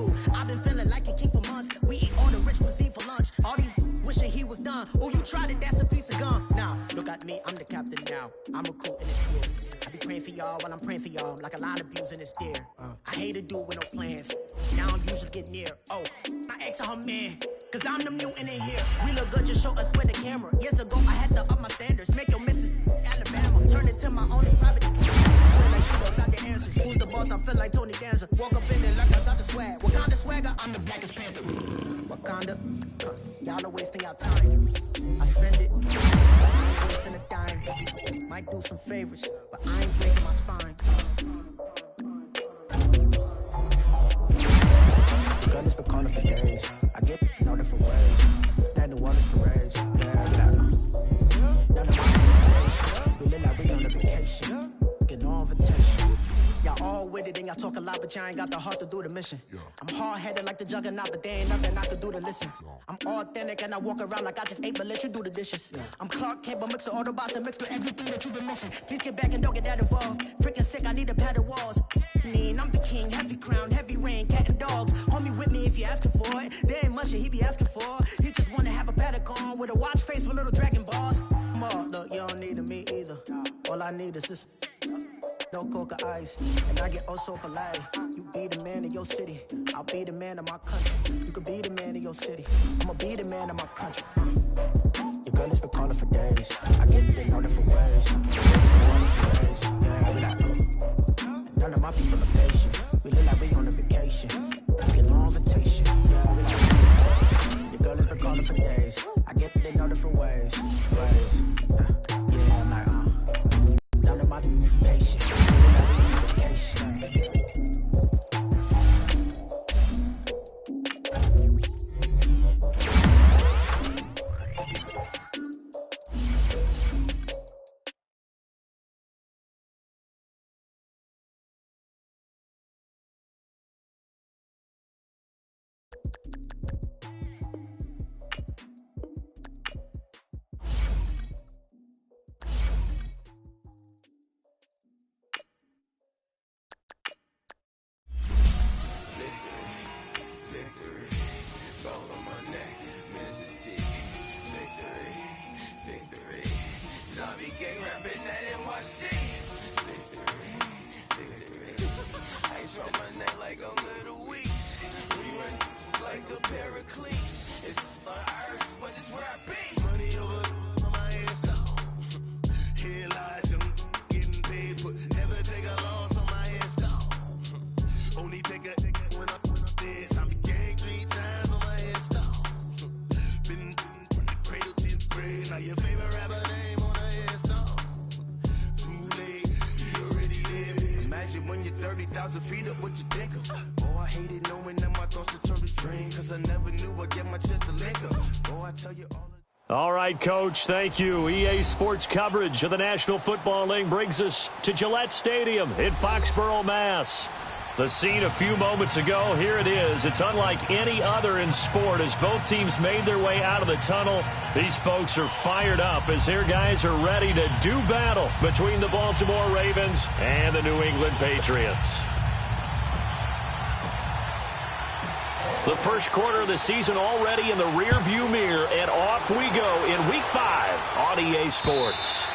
you. I've been feeling like a king for months. We eat all the rich cuisine for lunch. All these wishing he was done. Oh, you tried it, that's a piece of gum. Now, look at me, I'm the captain now. I'm recruiting this year. I be praying for y'all while I'm praying for y'all. Like a line of views in this deer. I hate a dude with no plans. Now I don't usually get near. Oh, my ex and her man. Cause I'm the mutant in here. We look good, just show us with the camera. Years ago, I had to up my standards. Make your missus Alabama. Turn it to my only private. Like she don't got the answers. Who's the boss? I feel like Tony Danza. Walk up in there like I got the swag. What kind of swagger? I'm the blackest panther. Wakanda. Y'all are wasting your time. I spend it. I ain't wasting a dime. Might do some favors, but I ain't breaking my spine. The gun has been calling for days. I get no different ways. That New Orleans parades. Yeah, none of my we live like we on a vacation. Get no invitation. Y'all all with it and y'all talk a lot, but y'all ain't got the heart to do the mission. I'm hard-headed like the juggernaut, but there ain't nothing I can do to listen. I'm authentic and I walk around like I just ate, but let you do the dishes. I'm Clark Kent, but mix the Autobots and mix with everything that you've been missing. Please get back and don't get that involved. Freaking sick, I need a padded walls. I'm the king, heavy crown, heavy rain, cat and dogs. Homie with me if you're asking for it. There ain't much that he be asking for. He just wanna have a paddock on with a watch face with little dragon balls. Look, you don't need me either. All I need is this. No coca ice, and I get oh so polite. You be the man of your city, I'll be the man of my country. You could be the man of your city, I'ma be the man of my country. Your girl has been calling for days. I get it in all different ways. Yeah, we like, and none of my people are patient. We live like we on a vacation. We get no invitation. Yeah, we like, your girl has been calling for days. I get it in all different ways. Yeah, I'm like, none of my patience. All right, Coach, thank you. EA Sports coverage of the National Football League brings us to Gillette Stadium in Foxborough, Mass. The scene a few moments ago, here it is. It's unlike any other in sport as both teams made their way out of the tunnel. These folks are fired up as their guys are ready to do battle between the Baltimore Ravens and the New England Patriots. The first quarter of the season already in the rearview mirror, and off we go in Week 5 on EA Sports.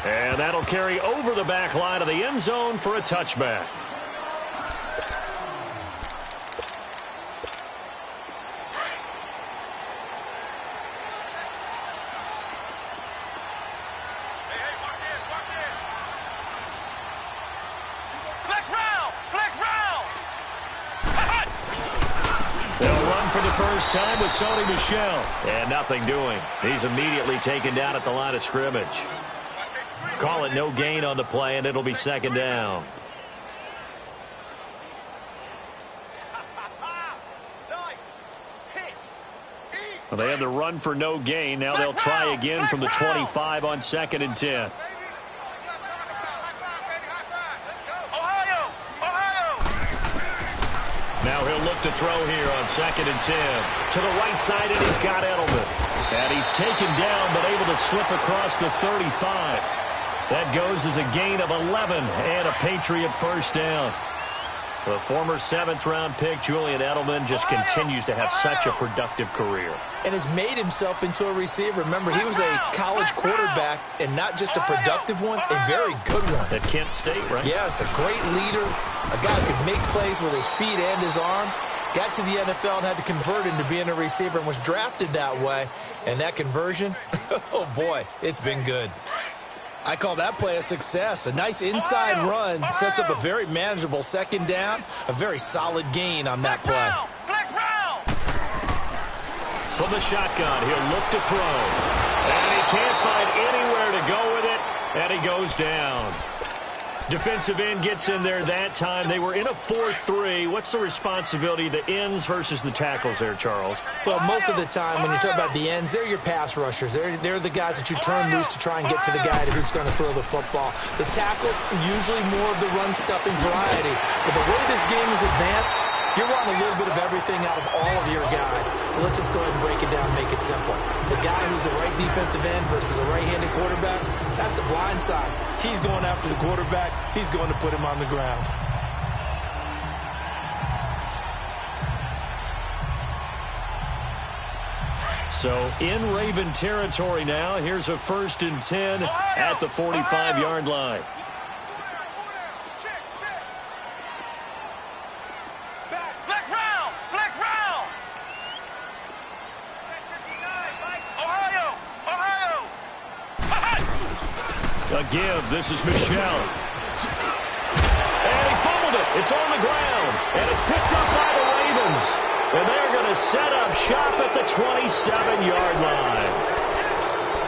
And that'll carry over the back line of the end zone for a touchback. Time with Sony Michel. And nothing doing. He's immediately taken down at the line of scrimmage. Call it no gain on the play, and it'll be second down. Well, they had the run for no gain. Now they'll try again from the 25 on 2nd and 10. Now he'll look to throw here on 2nd and 10. To the right side, and he's got Edelman. And he's taken down, but able to slip across the 35. That goes as a gain of 11 and a Patriot first down. The former 7th-round pick, Julian Edelman, just continues to have such a productive career. And has made himself into a receiver. Remember, he was a college quarterback, and not just a productive one, a very good one. At Kent State, right? Yes, a great leader, a guy who could make plays with his feet and his arm. Got to the NFL and had to convert into being a receiver and was drafted that way. And that conversion, oh boy, it's been good. I call that play a success. A nice inside run sets up a very manageable second down, a very solid gain on that play. From the shotgun, he'll look to throw. And he can't find anywhere to go with it, and he goes down. Defensive end gets in there that time. They were in a 4-3. What's the responsibility of the ends versus the tackles there, Charles? Well, most of the time when you talk about the ends, they're your pass rushers. They're the guys that you turn loose to try and get to the guy who's going to throw the football. The tackles, usually more of the run-stuffing variety. But the way this game is advanced, you're wanting a little bit of everything out of all of your guys. But let's just go ahead and break it down and make it simple. The guy who's a right defensive end versus a right-handed quarterback, that's the blind side. He's going after the quarterback. He's going to put him on the ground. So in Raven territory now. Here's a 1st and 10 at the 45-yard line. A give. This is Michelle. And he fumbled it. It's on the ground. And it's picked up by the Ravens. And they're going to set up shop at the 27-yard line.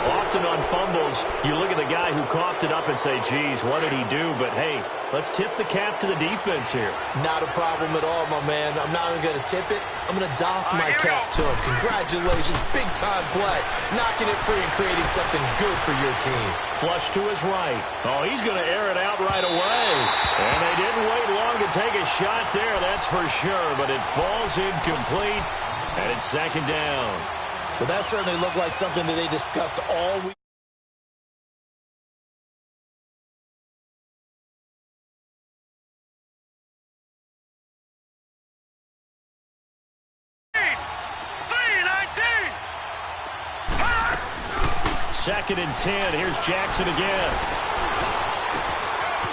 Often on fumbles, you look at the guy who coughed it up and say, geez, what did he do? But, hey, let's tip the cap to the defense here. Not a problem at all, my man. I'm not even going to tip it. I'm going to doff my cap to him. Congratulations. Big-time play. Knocking it free and creating something good for your team. Flush to his right. Oh, he's going to air it out right away. And they didn't wait long to take a shot there, that's for sure. But it falls incomplete, and it's 2nd down. Well, that certainly looked like something that they discussed all week. Second and 10. Here's Jackson again.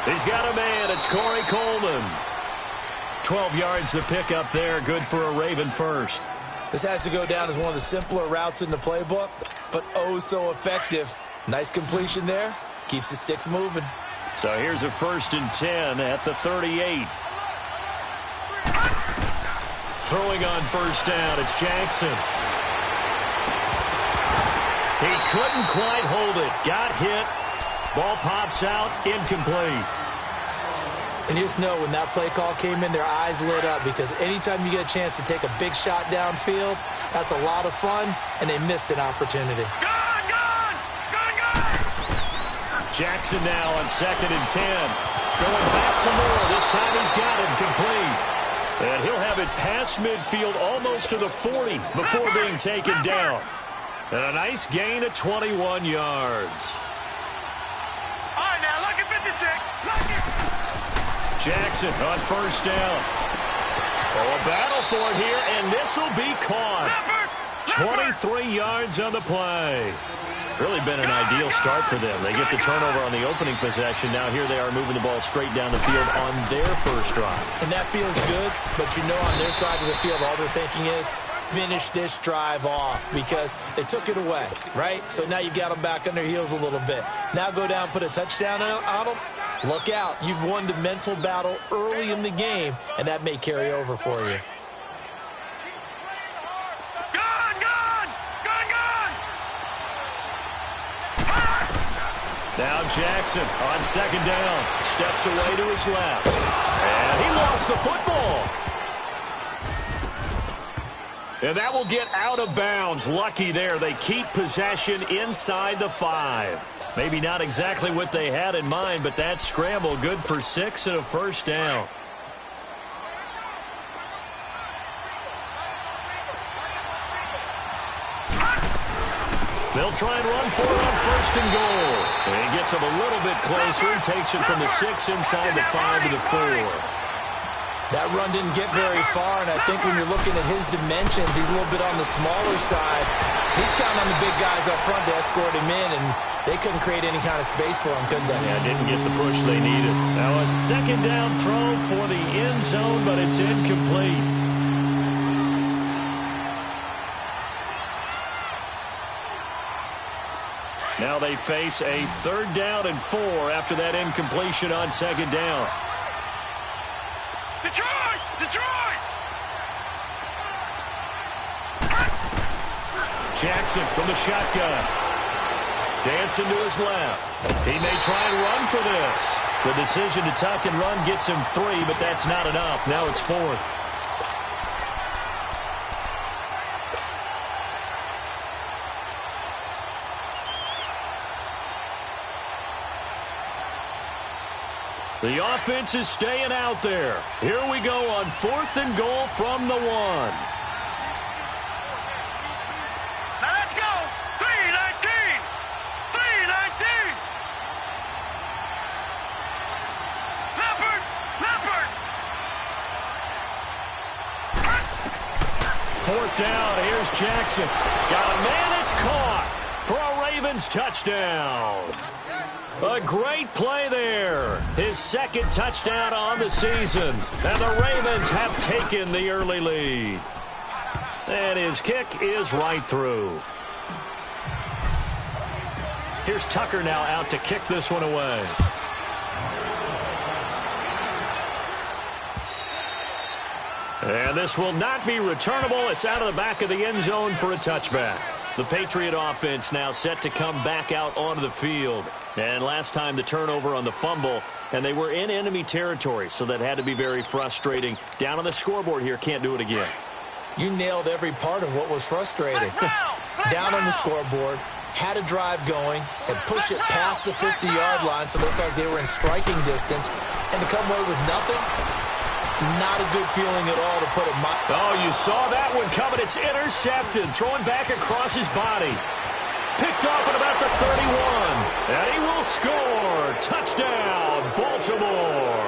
He's got a man. It's Corey Coleman. 12 yards to pick up there. Good for a Raven first. This has to go down as one of the simpler routes in the playbook, but oh so effective. Nice completion there. Keeps the sticks moving. So here's a 1st and 10 at the 38. Throwing on 1st down. It's Jackson. He couldn't quite hold it. Got hit. Ball pops out. Incomplete. And you just know when that play call came in, their eyes lit up because anytime you get a chance to take a big shot downfield, that's a lot of fun, and they missed an opportunity. Jackson now on 2nd and 10. Going back to Moore. This time he's got it complete. And he'll have it past midfield almost to the 40 before being taken down. And a nice gain of 21 yards. All right, now look at 56. Look at Jackson on 1st down. Oh, a battle for it here, and this will be caught. 23 yards on the play. Really been an ideal start for them. They get the turnover on the opening possession. Now here they are moving the ball straight down the field on their first drive. And that feels good, but you know on their side of the field all they're thinking is, finish this drive off because they took it away, right? So now you got them back on their heels a little bit. Now go down, put a touchdown on them. Look out. You've won the mental battle early in the game, and that may carry over for you. Now Jackson on 2nd down. Steps away to his left. And he lost the football. And that will get out of bounds. Lucky there. They keep possession inside the 5. Maybe not exactly what they had in mind, but that scramble good for 6 and a 1st down. They'll try and run for it on 1st and goal. And he gets him a little bit closer. Takes it from the 6 inside the 5 to the 4. That run didn't get very far, and I think when you're looking at his dimensions, he's a little bit on the smaller side. He's counting on the big guys up front to escort him in, and they couldn't create any kind of space for him, could they? Yeah, didn't get the push they needed. Now a second down throw for the end zone, but it's incomplete. Now they face a 3rd down and 4 after that incompletion on second down. Detroit! Detroit! Jackson from the shotgun. Dancing to his left. He may try and run for this. The decision to tuck and run gets him 3, but that's not enough. Now it's 4th. The offense is staying out there. Here we go on 4th and goal from the 1. Now let's go! 3-19! 3-19! Leopard! Leopard! 4th down. Here's Jackson. Got a man. It's caught for a Ravens touchdown. A great play there. His 2nd touchdown on the season. And the Ravens have taken the early lead. And his kick is right through. Here's Tucker now out to kick this one away. And this will not be returnable. It's out of the back of the end zone for a touchback. The Patriot offense now set to come back out onto the field. And last time the turnover on the fumble, and they were in enemy territory, so that had to be very frustrating. Down on the scoreboard here, can't do it again. You nailed every part of what was frustrating. Down on the scoreboard, had a drive going, had pushed it past the 50-yard line, so it looked like they were in striking distance, and to come away with nothing, not a good feeling at all, to put it mildly. Oh, you saw that one coming. It's intercepted, throwing back across his body. Picked off at about the 31. And he will score. Touchdown, Baltimore.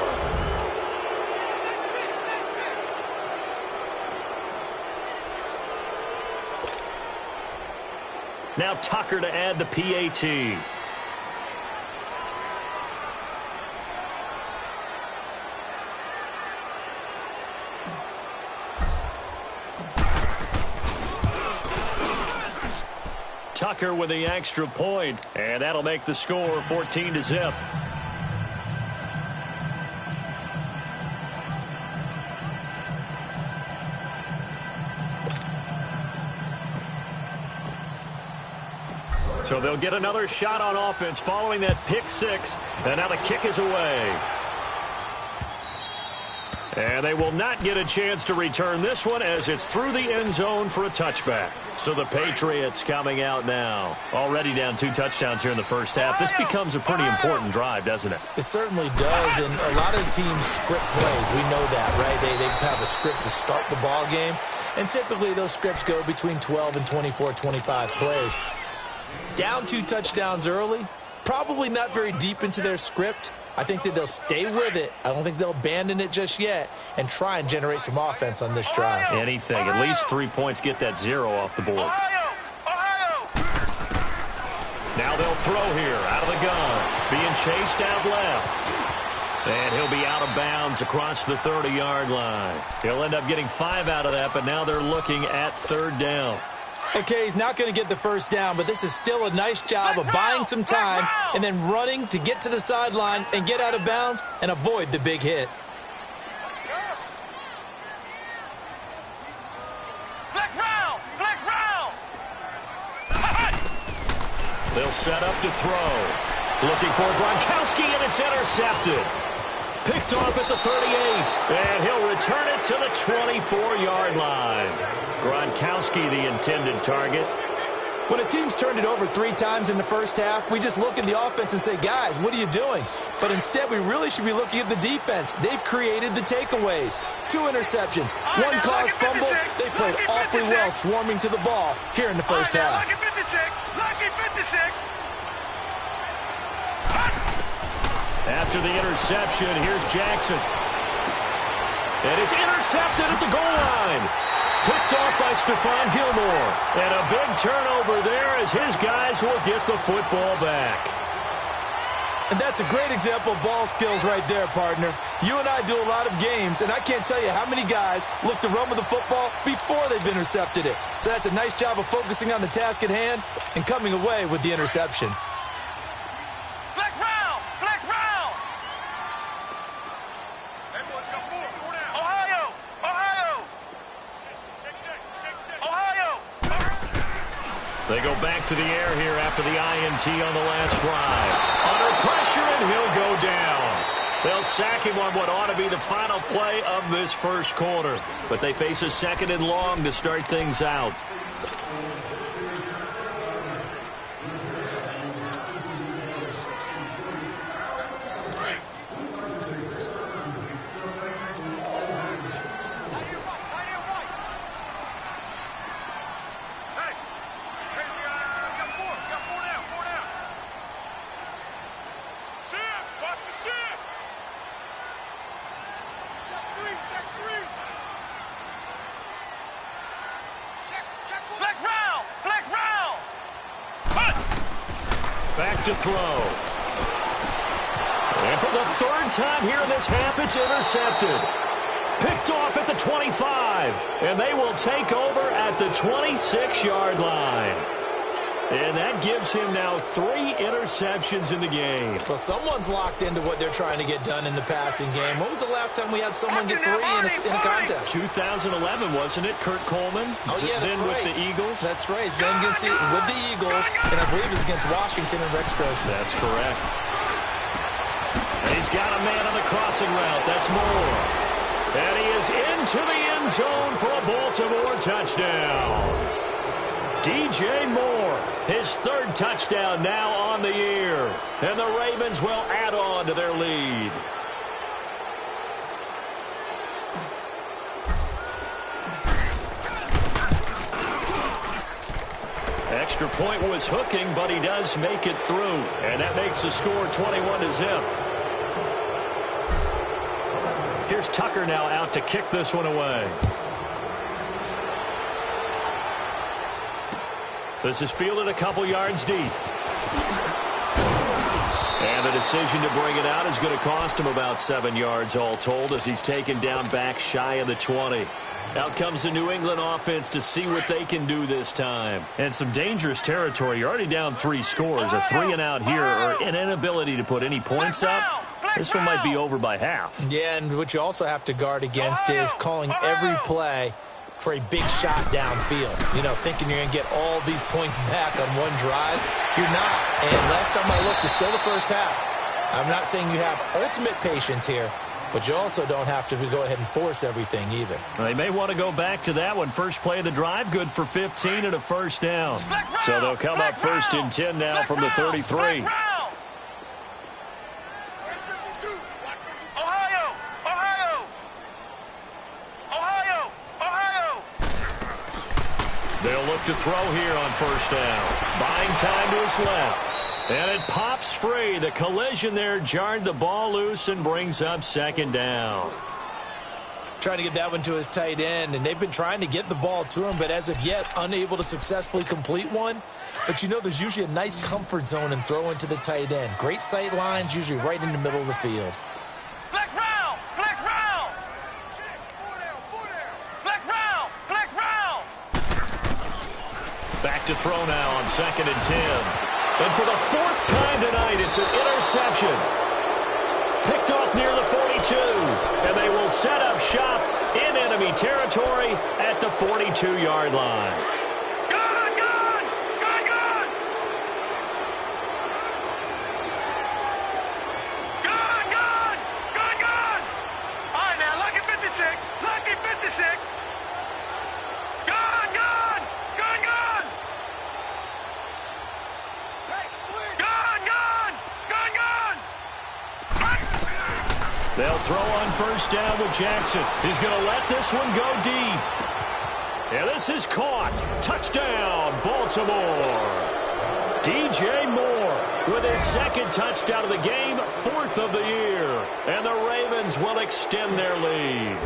Now Tucker to add the PAT. Tucker with the extra point, and that'll make the score 14-0. So they'll get another shot on offense following that pick 6, and now the kick is away. And they will not get a chance to return this one as it's through the end zone for a touchback. So the Patriots coming out now. Already down 2 touchdowns here in the first half. This becomes a pretty important drive, doesn't it? It certainly does, and a lot of teams script plays. We know that, right? They have a script to start the ball game, and typically those scripts go between 12 and 24, 25 plays. Down 2 touchdowns early, probably not very deep into their script. I think that they'll stay with it. I don't think they'll abandon it just yet and try and generate some offense on this drive. Anything. At least 3 points. Get that 0 off the board. Now they'll throw here out of the gun. Being chased out left. And he'll be out of bounds across the 30-yard line. He'll end up getting 5 out of that, but now they're looking at 3rd down. Okay, he's not going to get the first down, but this is still a nice job of buying some time and then running to get to the sideline and get out of bounds and avoid the big hit. Flex round! Flex round! They'll set up to throw. Looking for Gronkowski, and it's intercepted. Picked off at the 38, and he'll return it to the 24-yard line. Gronkowski, the intended target. When a team's turned it over 3 times in the first half, we just look at the offense and say, guys, what are you doing? But instead, we really should be looking at the defense. They've created the takeaways. 2 interceptions, 1 caused fumble. They played awfully well swarming to the ball here in the first half. Lucky 56! Lucky 56! After the interception, here's Jackson. And it's intercepted at the goal line. Picked off by Stephon Gilmore. And a big turnover there as his guys will get the football back. And that's a great example of ball skills right there, partner. You and I do a lot of games, and I can't tell you how many guys look to run with the football before they've intercepted it. So that's a nice job of focusing on the task at hand and coming away with the interception. Flex round! Flex round! Everyone's got four down. Ohio! Ohio! Ohio! They go back to the air here after the INT on the last drive. Under pressure, and he'll go down. They'll sack him on what ought to be the final play of this first quarter. But they face a 2nd and long to start things out. Back to throw. And for the 3rd time here in this half, it's intercepted. Picked off at the 25. And they will take over at the 26-yard line. And that gives him now 3 interceptions in the game. Well, someone's locked into what they're trying to get done in the passing game. When was the last time we had someone get 3 in a contest? 2011, wasn't it? Kurt Coleman? Oh, yeah, that's then right. with the Eagles? That's right. Then against with the Eagles, and I believe it's against Washington and Rex Grossman. That's correct. And he's got a man on the crossing route. That's Moore. And he is into the end zone for a Baltimore touchdown. DJ Moore, his 3rd touchdown now on the year. And the Ravens will add on to their lead. Extra point was hooking, but he does make it through. And that makes the score 21-0. Here's Tucker now out to kick this one away. This is fielded a couple yards deep. And the decision to bring it out is going to cost him about 7 yards all told as he's taken down back shy of the 20. Out comes the New England offense to see what they can do this time. And some dangerous territory. You're already down 3 scores. A 3-and-out here or an inability to put any points up. This one might be over by half. Yeah, and what you also have to guard against is calling every play for a big shot downfield. You know, thinking you're going to get all these points back on one drive. You're not. And last time I looked, it's still the first half. I'm not saying you have ultimate patience here, but you also don't have to go ahead and force everything either. They may want to go back to that one. First play of the drive, good for 15 and a first down. So they'll come up 1st and 10 now from the 33. They'll look to throw here on 1st down. Buying time to his left. And it pops free. The collision there jarred the ball loose and brings up 2nd down. Trying to get that one to his tight end, and they've been trying to get the ball to him, but as of yet, unable to successfully complete one. But you know, there's usually a nice comfort zone in throwing to the tight end. Great sight lines, usually right in the middle of the field. Flex round! Flex round! Flex round! Flex round! Back to throw now on 2nd and 10. And for the 4th time tonight, it's an interception. Picked off near the 42. And they will set up shop in enemy territory at the 42-yard line. Gone! Gone! Gone! Gone! Gone! Gone! Gone! Gone! All right, now, lucky 56. Lucky 56. Gone! Gone! Gone! Gone! Gone! Gone! Gone! Gone! They'll throw on 1st down with Jackson. He's going to let this one go deep. And this is caught. Touchdown, Baltimore. DJ Moore with his second touchdown of the game, 4th of the year. And the Ravens will extend their lead.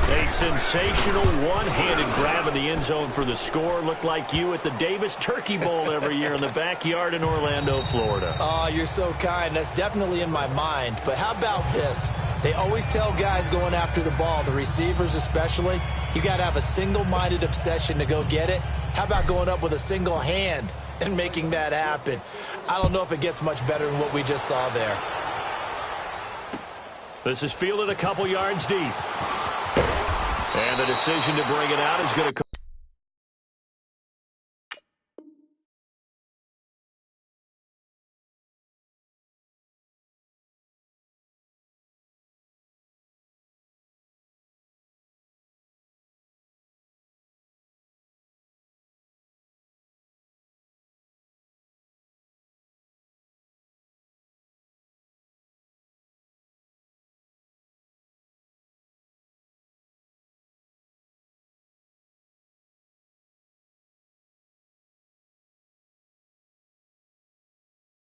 A sensational one-handed grab in the end zone for the score. Looked like you at the Davis Turkey Bowl every year in the backyard in Orlando, Florida. Oh, you're so kind. That's definitely in my mind. But how about this? They always tell guys going after the ball, the receivers especially, you got to have a single-minded obsession to go get it. How about going up with a single hand and making that happen? I don't know if it gets much better than what we just saw there. This is fielded a couple yards deep. And the decision to bring it out is going to come.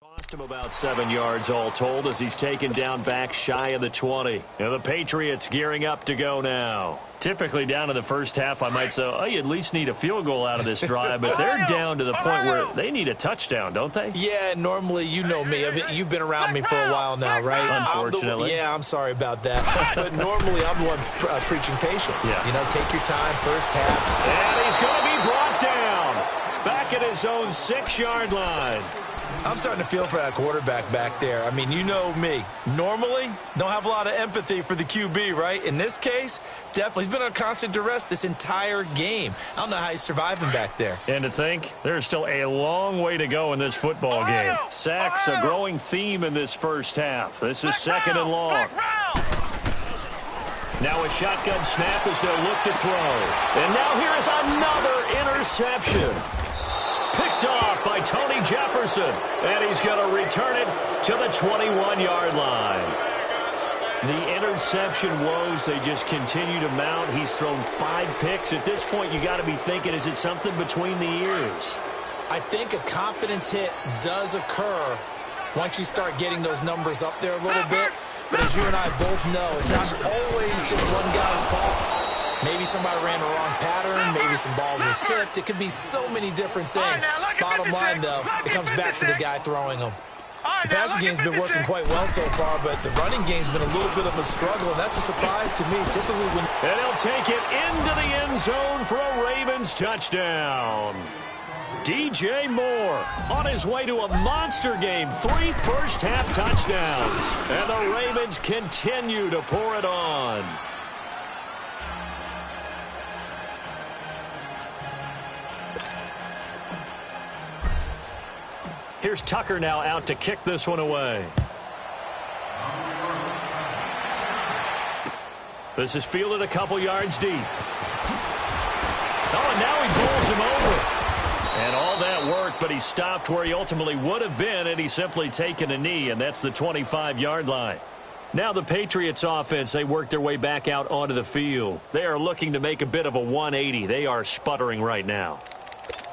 Cost him about 7 yards all told as he's taken down back shy of the 20. And the Patriots gearing up to go now. Typically down in the first half, I might say, oh, you at least need a field goal out of this drive. But they're down to the point where they need a touchdown, don't they? Yeah, normally, you know me. I mean, you've been around me for a while now, right? Unfortunately. I'm sorry about that. But normally, I'm the one preaching patience. Yeah. You know, take your time, first half. And he's going to be brought down. Back at his own 6-yard line. I'm starting to feel for that quarterback back there. I mean, you know me. Normally, don't have a lot of empathy for the QB, right? In this case, definitely. He's been on constant duress this entire game. I don't know how he's surviving back there. And to think, there's still a long way to go in this football game. Sacks, a growing theme in this first half. This is 2nd and long. Now a shotgun snap as they'll look to throw. And now here is another interception. Picked off by Tony Jefferson. And he's going to return it to the 21-yard line. The interception woes, they just continue to mount. He's thrown 5 picks. At this point, you got to be thinking, is it something between the ears? I think a confidence hit does occur once you start getting those numbers up there a little bit. But as you and I both know, it's not always just one guy's fault. Maybe somebody ran the wrong pattern. Maybe some balls were tipped. It could be so many different things. Bottom line, though, it comes back to the guy throwing them. The passing game's been working quite well so far, but the running game's been a little bit of a struggle, and that's a surprise to me. Typically when... And he'll take it into the end zone for a Ravens touchdown. DJ Moore on his way to a monster game. 3 first-half touchdowns. And the Ravens continue to pour it on. Here's Tucker now out to kick this one away. This is fielded a couple yards deep. Oh, and now he bowls him over. And all that work, but he stopped where he ultimately would have been, and he's simply taken a knee, and that's the 25-yard line. Now the Patriots offense, they work their way back out onto the field. They are looking to make a bit of a 180. They are sputtering right now.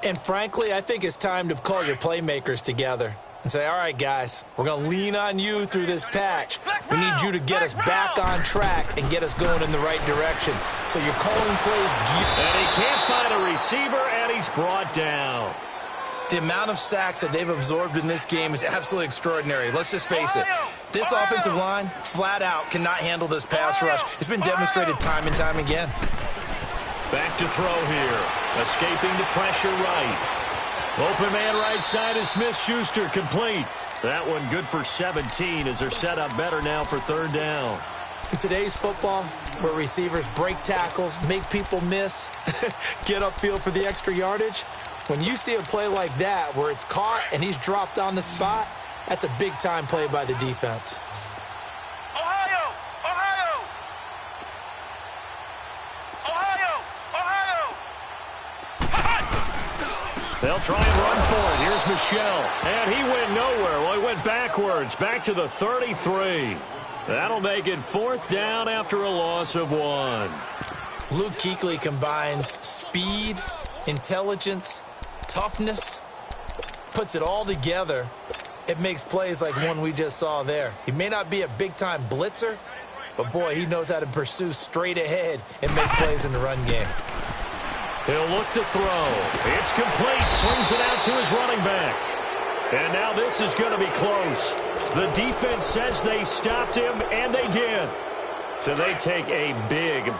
And frankly, I think it's time to call your playmakers together and say, all right, guys, we're going to lean on you through this patch. We need you to get us back on track and get us going in the right direction. So you're calling plays. And he can't find a receiver, and he's brought down. The amount of sacks that they've absorbed in this game is absolutely extraordinary. Let's just face it. This offensive line, flat out, cannot handle this pass rush. It's been demonstrated time and time again. Back to throw here. Escaping the pressure right. Open man right side is Smith-Schuster, complete. That one good for 17 as they're set up better now for 3rd down. In today's football, where receivers break tackles, make people miss, get upfield for the extra yardage, when you see a play like that where it's caught and he's dropped on the spot, that's a big-time play by the defense. Ohio! Ohio! Ohio! Ohio! They'll try and run for it. Here's Michelle. And he went nowhere. Well, he went backwards. Back to the 33. That'll make it 4th down after a loss of 1. Luke Kuechly combines speed, intelligence, toughness. puts it all together, it makes plays like one we just saw there. He may not be a big-time blitzer, but, boy, he knows how to pursue straight ahead and make plays in the run game. He'll look to throw. It's complete. Swings it out to his running back. And now this is going to be close. The defense says they stopped him, and they did. So they take a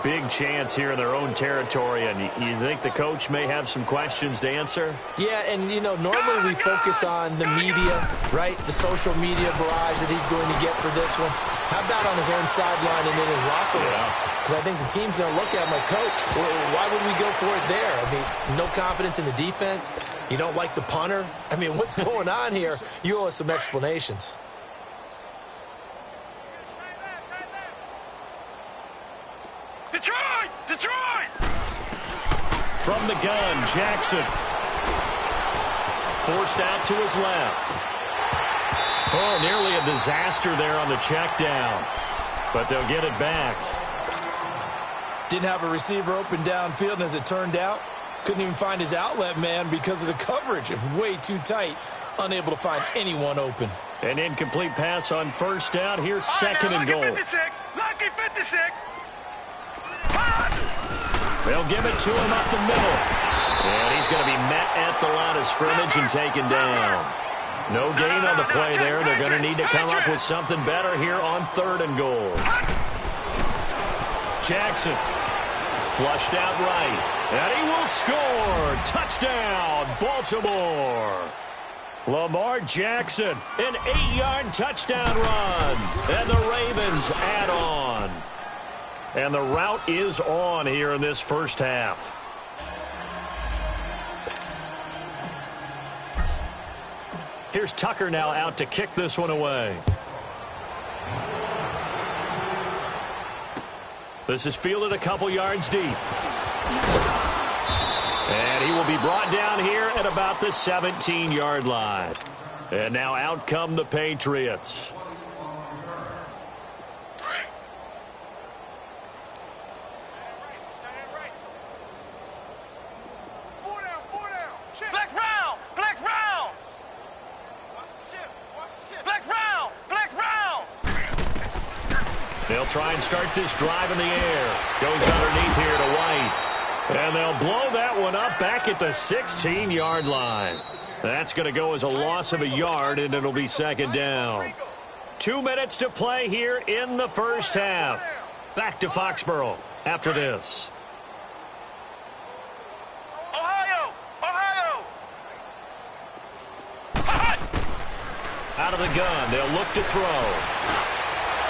big chance here in their own territory, and you think the coach may have some questions to answer? Yeah, and, you know, normally we focus on the media, right, the social media barrage that he's going to get for this one. How about on his own sideline and in his locker room? Because I think the team's going to look at him like, Coach, why would we go for it there? I mean, no confidence in the defense. You don't like the punter. I mean, what's going on here? You owe us some explanations. Detroit! From the gun, Jackson. Forced out to his left. Oh, nearly a disaster there on the check down. But they'll get it back. Didn't have a receiver open downfield, and as it turned out, couldn't even find his outlet man because of the coverage. It was way too tight. Unable to find anyone open. An incomplete pass on first down. Here's second and goal. Lucky 56. They'll give it to him up the middle. And he's going to be met at the line of scrimmage and taken down. No gain on the play there. They're going to need to come up with something better here on third and goal. Jackson flushed out right. And he will score. Touchdown, Baltimore. Lamar Jackson, an 8-yard touchdown run. And the Ravens add on. And the route is on here in this first half. Here's Tucker now out to kick this one away. This is fielded a couple yards deep. And he will be brought down here at about the 17-yard line. And now out come the Patriots. They'll try and start this drive in the air. Goes underneath here to White. And they'll blow that one up back at the 16-yard line. That's going to go as a loss of a yard, and it'll be second down. 2 minutes to play here in the first half. Back to Foxborough after this. Ohio! Out of the gun, they'll look to throw.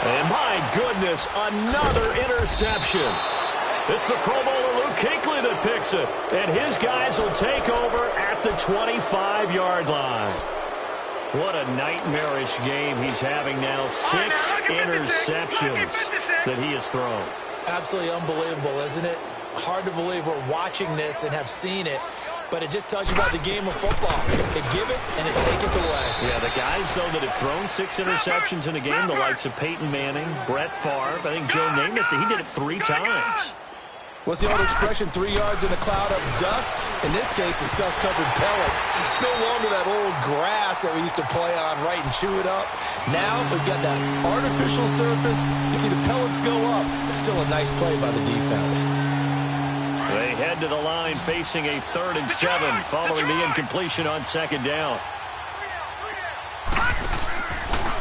And my goodness, another interception. It's the Pro Bowler Luke Kuechly that picks it. And his guys will take over at the 25-yard line. What a nightmarish game he's having now. 6 interceptions that he has thrown. Absolutely unbelievable, isn't it? Hard to believe we're watching this and have seen it. But it just tells you about the game of football. They give it and it taketh away. Yeah, the guys, though, that have thrown 6 interceptions in a game, the likes of Peyton Manning, Brett Favre, I think Joe Namath, he did it 3 times. What's the old expression, 3 yards in a cloud of dust? In this case, it's dust-covered pellets. It's no longer that old grass that we used to play on, right, and chew it up. Now we've got that artificial surface. You see the pellets go up. It's still a nice play by the defense. They head to the line facing a 3rd and 7 following the incompletion on second down.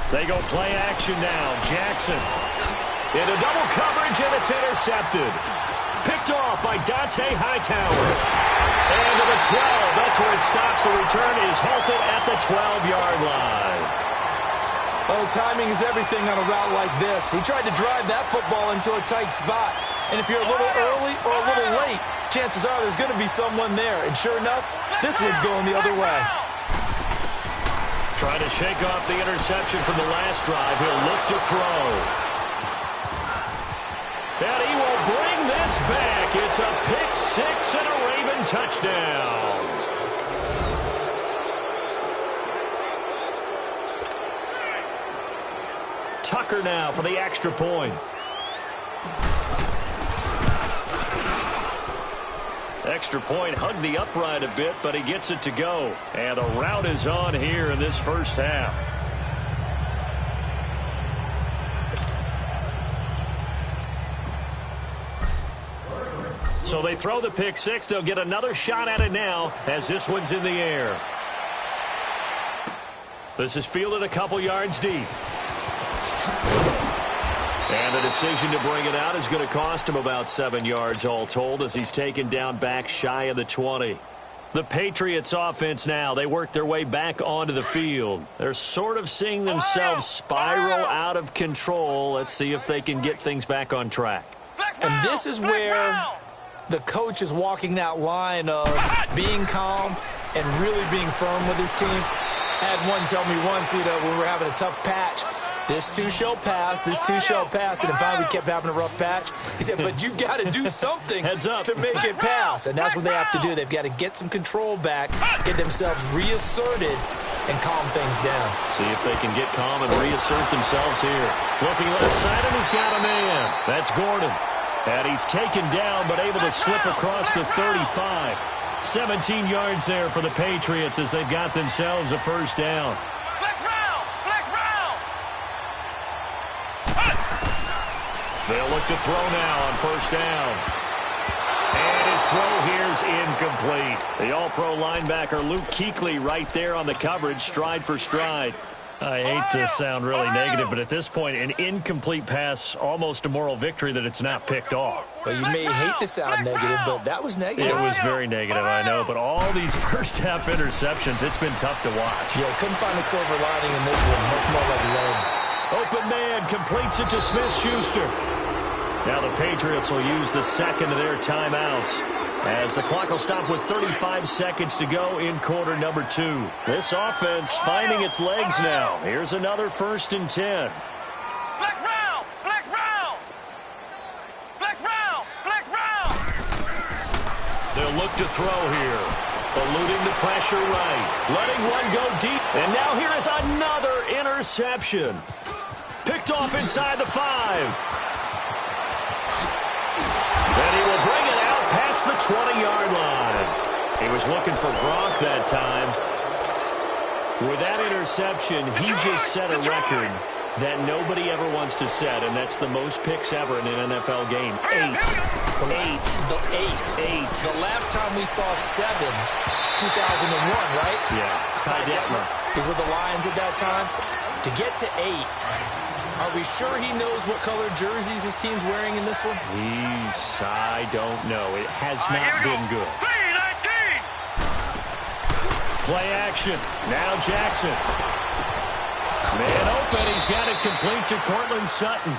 They go play action now. Jackson into double coverage, and it's intercepted. Picked off by Dante Hightower. And to the 12. That's where it stops. The return is halted at the 12-yard line. Oh, timing is everything on a route like this. He tried to drive that football into a tight spot. And if you're a little early or a little late, chances are there's going to be someone there. And sure enough, this one's going the other way. Trying to shake off the interception from the last drive. He'll look to throw. And he will bring this back. It's a pick 6 and a Raven touchdown. Tucker now for the extra point. Extra point, hugged the upright a bit, but he gets it to go. And the rout is on here in this first half. So they throw the pick six. They'll get another shot at it now as this one's in the air. This is fielded a couple yards deep. And the decision to bring it out is going to cost him about 7 yards all told as he's taken down back shy of the 20. The Patriots offense now, they work their way back onto the field. They're sort of seeing themselves spiral out of control. Let's see if they can get things back on track. And this is where the coach is walking that line of being calm and really being firm with his team. I had one tell me once, when we were having a tough patch, this too shall pass, this too shall pass. And then finally we kept having a rough patch. He said, but you've got to do something to make it pass. And that's what they have to do. They've got to get some control back, get themselves reasserted, and calm things down. See if they can get calm and reassert themselves here. Looking left side, and he's got a man. That's Gordon. And he's taken down, but able to slip across the 35. 17 yards there for the Patriots as they've got themselves a first down. They'll look to throw now on first down. And his throw here's incomplete. The all-pro linebacker Luke Kuechly right there on the coverage, stride for stride. I hate to sound really negative, but at this point, an incomplete pass, almost a moral victory that it's not picked off. Well, you may hate to sound negative, but that was negative. It was very negative, I know, but all these first-half interceptions, it's been tough to watch. Yeah, couldn't find a silver lining in this one. Much more like lead. Open man completes it to Smith-Schuster. Now the Patriots will use the second of their timeouts as the clock will stop with 35 seconds to go in quarter number 2. This offense finding its legs now. Here's another 1st and 10. Flex round! Flex round! Flex round! Flex round! They'll look to throw here. Eluding the pressure right. Letting one go deep. And now here is another interception. Picked off inside the 5. Then he will bring it out past the 20-yard line. He was looking for Gronk that time. With that interception, he just set a record that nobody ever wants to set, and that's the most picks ever in an NFL game. 8. The last time we saw 7, 2001, right? Yeah. Ty Detmer. He's with the Lions at that time. To get to 8, are we sure he knows what color jerseys his team's wearing in this one? I don't know. It has not been good. Play action. Now Jackson. Man open. He's got it complete to Cortland Sutton.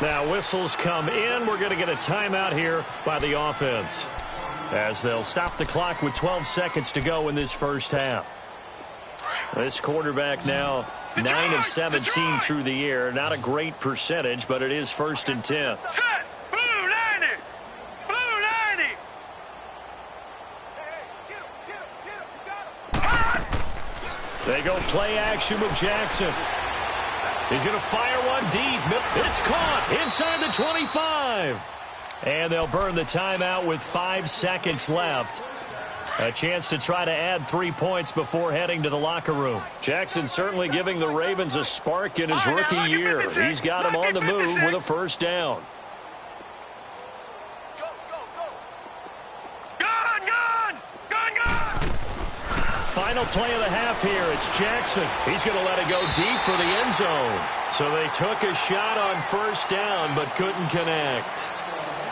Now whistles come in. We're going to get a timeout here by the offense as they'll stop the clock with 12 seconds to go in this first half. This quarterback now 9 of 17 through the air. Not a great percentage, but it is 1st and 10. Set! Blue 90! Blue 90! They go play action with Jackson. He's going to fire one deep. It's caught inside the 25. And they'll burn the timeout with 5 seconds left. A chance to try to add 3 points before heading to the locker room. Jackson certainly giving the Ravens a spark in his rookie year. He's got him on the move with a first down. Final play of the half here. It's Jackson. He's going to let it go deep for the end zone. So they took a shot on first down but couldn't connect.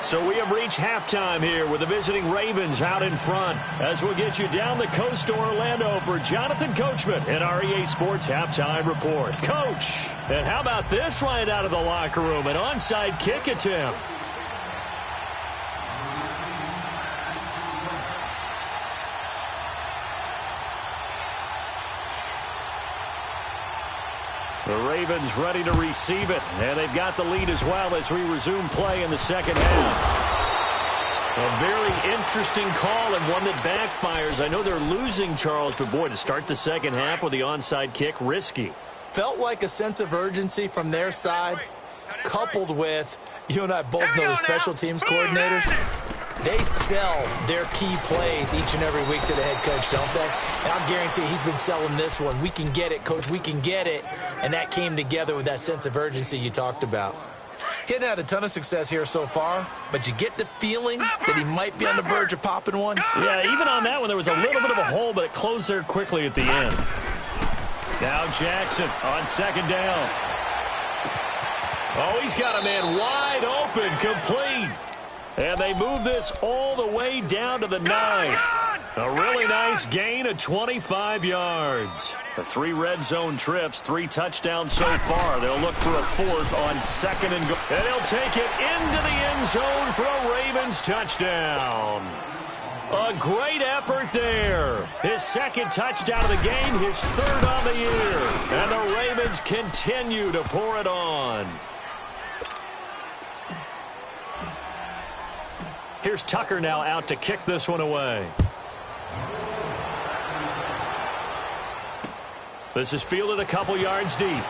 So we have reached halftime here with the visiting Ravens out in front as we'll get you down the coast to Orlando for Jonathan Coachman and our EA Sports Halftime Report. Coach, and how about this right out of the locker room, an onside kick attempt. The Ravens ready to receive it, and they've got the lead as well as we resume play in the second half. A very interesting call and one that backfires. I know they're losing, Charles, but boy, to start the second half with the onside kick, risky. Felt like a sense of urgency from their side, coupled with, you and I both know the special teams coordinators. They sell their key plays each and every week to the head coach, don't they? And I guarantee he's been selling this one. We can get it, coach. We can get it. And that came together with that sense of urgency you talked about. He hadn't had a ton of success here so far, but you get the feeling that he might be on the verge of popping one. Yeah, even on that one, there was a little bit of a hole, but it closed there quickly at the end. Now Jackson on second down. Oh, he's got a man wide open, complete. And they move this all the way down to the 9. A really nice gain of 25 yards. The 3 red zone trips, 3 touchdowns so far. They'll look for a 4th on second and goal. And he'll take it into the end zone for a Ravens touchdown. A great effort there. His 2nd touchdown of the game, his 3rd on the year. And the Ravens continue to pour it on. Here's Tucker now out to kick this one away. This is fielded a couple yards deep.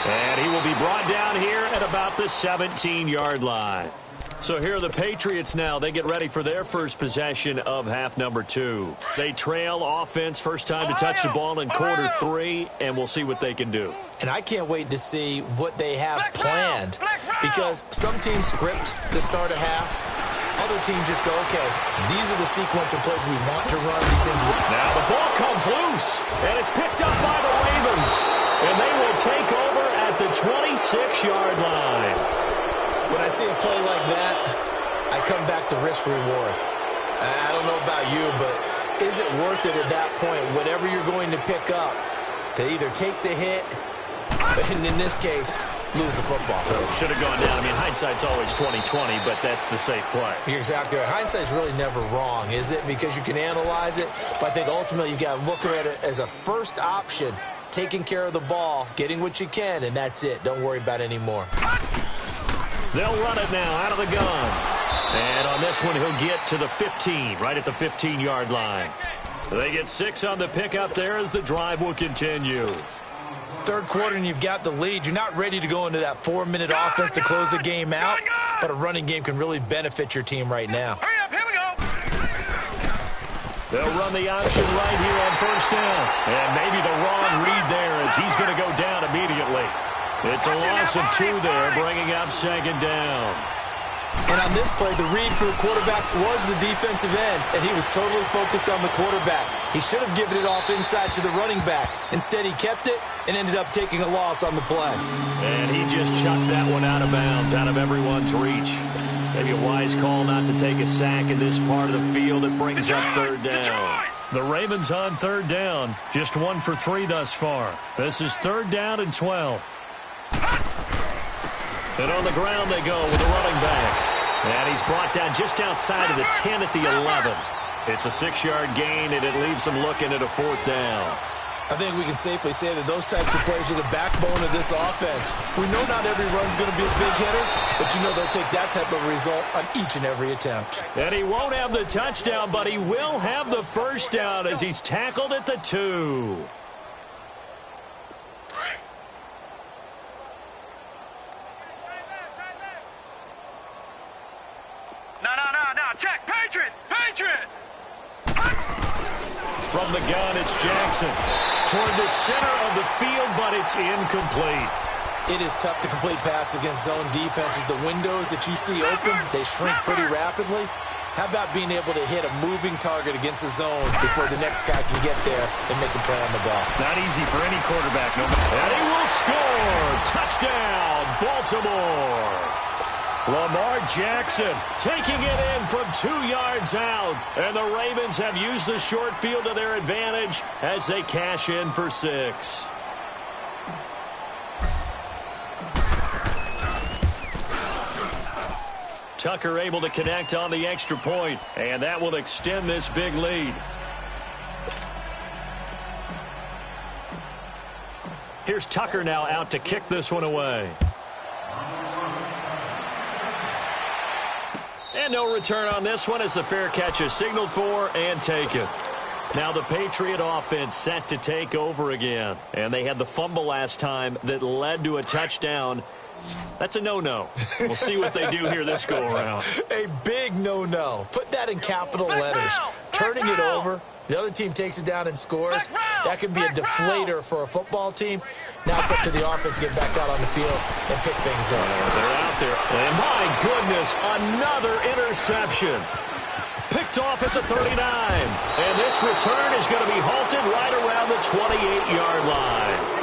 And he will be brought down here at about the 17-yard line. So here are the Patriots now. They get ready for their first possession of half number 2. They trail offense, first time to touch the ball in quarter 3, and we'll see what they can do. And I can't wait to see what they have planned, because some teams script to start a half. Other teams just go, okay, these are the sequence of plays we want to run. These things. Now the ball comes loose, and it's picked up by the Ravens. And they will take over at the 26-yard line. When I see a play like that, I come back to risk-reward. I don't know about you, but is it worth it at that point, whatever you're going to pick up, to either take the hit, and in this case, lose the football? Should have gone down. I mean, hindsight's always 20/20, but that's the safe play. You're exactly right. Hindsight's really never wrong, is it? Because you can analyze it, but I think ultimately you got to look at it as a first option, taking care of the ball, getting what you can, and that's it. Don't worry about it anymore. They'll run it now out of the gun. And on this one, he'll get to the 15, right at the 15-yard line. They get 6 on the pickup there as the drive will continue. Third quarter and you've got the lead. You're not ready to go into that 4-minute offense to close the game out, but a running game can really benefit your team right now. Hurry up, here we go. They'll run the option right here on first down. And maybe the wrong read there as he's going to go down immediately. It's a loss of 2 there, bringing up second down. And on this play, the read for the quarterback was the defensive end, and he was totally focused on the quarterback. He should have given it off inside to the running back. Instead, he kept it and ended up taking a loss on the play. And he just chucked that one out of bounds, out of everyone's reach. Maybe a wise call not to take a sack in this part of the field. It brings up third down. The Ravens on third down, just 1 for 3 thus far. This is 3rd down and 12. And on the ground they go with the running back. And he's brought down just outside of the 10 at the 11. It's a 6-yard gain, and it leaves them looking at a 4th down. I think we can safely say that those types of plays are the backbone of this offense. We know not every run's going to be a big hitter, but you know they'll take that type of result on each and every attempt. And he won't have the touchdown, but he will have the first down as he's tackled at the 2. No, check, Patriot! From the gun, it's Jackson. Toward the center of the field, but it's incomplete. It is tough to complete passes against zone defenses. The windows that you see open, they shrink pretty rapidly. How about being able to hit a moving target against a zone before the next guy can get there and make a play on the ball? Not easy for any quarterback. No. And he will score. Touchdown, Baltimore. Lamar Jackson taking it in from 2 yards out. And the Ravens have used the short field to their advantage as they cash in for 6. Tucker able to connect on the extra point, and that will extend this big lead. Here's Tucker now out to kick this one away. And no return on this one as the fair catch is signaled for and taken. Now the Patriot offense set to take over again. And they had the fumble last time that led to a touchdown. That's a no-no. We'll see what they do here this go-around. A big no-no. Put that in capital letters. Turning it over, the other team takes it down and scores. That can be a deflator for a football team. Now it's up to the offense to get back out on the field and pick things up. They're out there. And my goodness, another interception. Picked off at the 39. And this return is going to be halted right around the 28-yard line.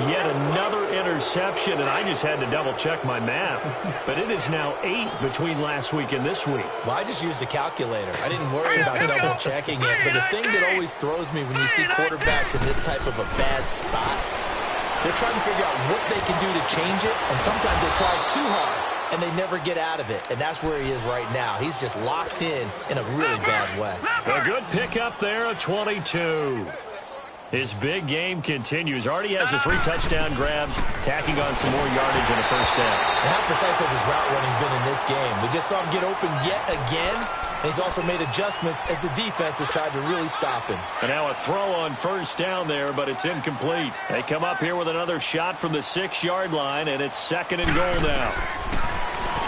Yet another interception, and I just had to double-check my math. But it is now 8 between last week and this week. Well, I just used the calculator. I didn't worry about double-checking it. But the thing that always throws me when you see quarterbacks in this type of a bad spot, they're trying to figure out what they can do to change it, and sometimes they try too hard, and they never get out of it. And that's where he is right now. He's just locked in a really bad way. A good pickup there of 22. His big game continues. Already has the 3 touchdown grabs, tacking on some more yardage and a first down. And how precise has his route running been in this game? We just saw him get open yet again, and he's also made adjustments as the defense has tried to really stop him. And now a throw on first down there, but it's incomplete. They come up here with another shot from the 6-yard line, and it's 2nd and goal now.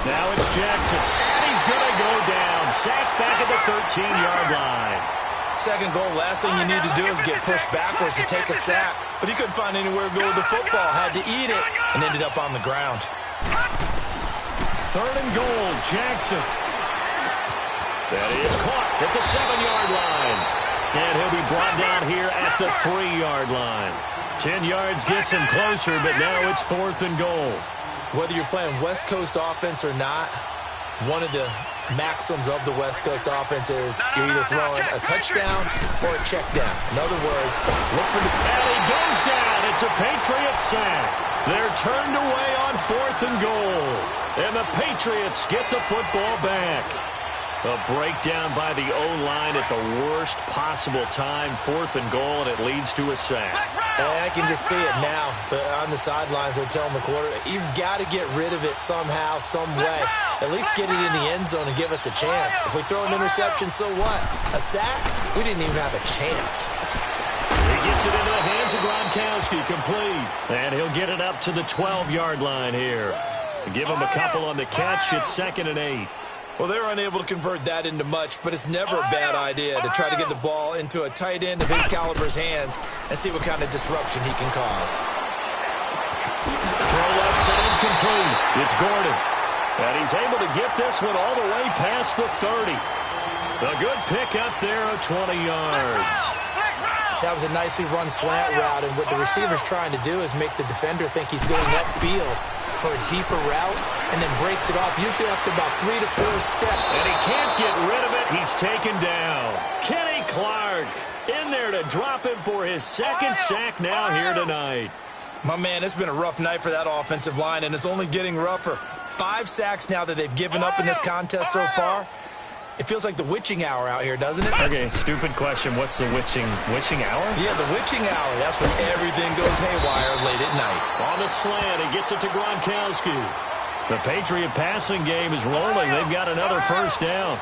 Now it's Jackson, and he's going to go down. Sacked back at the 13-yard line. 2nd goal, last thing you need to do is get pushed backwards to take a sack. But he couldn't find anywhere to go with the football. Had to eat it and ended up on the ground. 3rd and goal, Jackson. That is caught at the 7-yard line. And he'll be brought down here at the 3-yard line. 10 yards gets him closer, but now it's 4th and goal. Whether you're playing West Coast offense or not, one of the maxims of the West Coast offense is you're either throwing a touchdown or a check down. In other words, look for the... And he goes down. It's a Patriot sack. They're turned away on 4th and goal. And the Patriots get the football back. A breakdown by the O-line at the worst possible time. 4th and goal, and it leads to a sack. And I can just see it now. On the sidelines, they're telling the quarterback, you've got to get rid of it somehow, some way. At least get it in the end zone and give us a chance. If we throw an interception, so what? A sack? We didn't even have a chance. He gets it into the hands of Gronkowski, complete. And he'll get it up to the 12-yard line here. Give him a couple on the catch. It's 2nd and 8. Well, they were unable to convert that into much, but it's never a bad idea to try to get the ball into a tight end of his caliber's hands and see what kind of disruption he can cause. Throw left side complete. It's Gordon. And he's able to get this one all the way past the 30. A good pick up there of 20 yards. That was a nicely run slant route, and what the receiver's trying to do is make the defender think he's going upfield for a deeper route, and then breaks it off, usually after about 3 to 4 steps. And he can't get rid of it. He's taken down. Kenny Clark in there to drop him for his 2nd sack now here tonight. My man, it's been a rough night for that offensive line, and it's only getting rougher. 5 sacks now that they've given up in this contest so far. It feels like the witching hour out here, doesn't it? Okay, stupid question. What's the witching hour? Yeah, the witching hour. That's when everything goes haywire late at night. On the slant, he gets it to Gronkowski. The Patriot passing game is rolling. They've got another first down.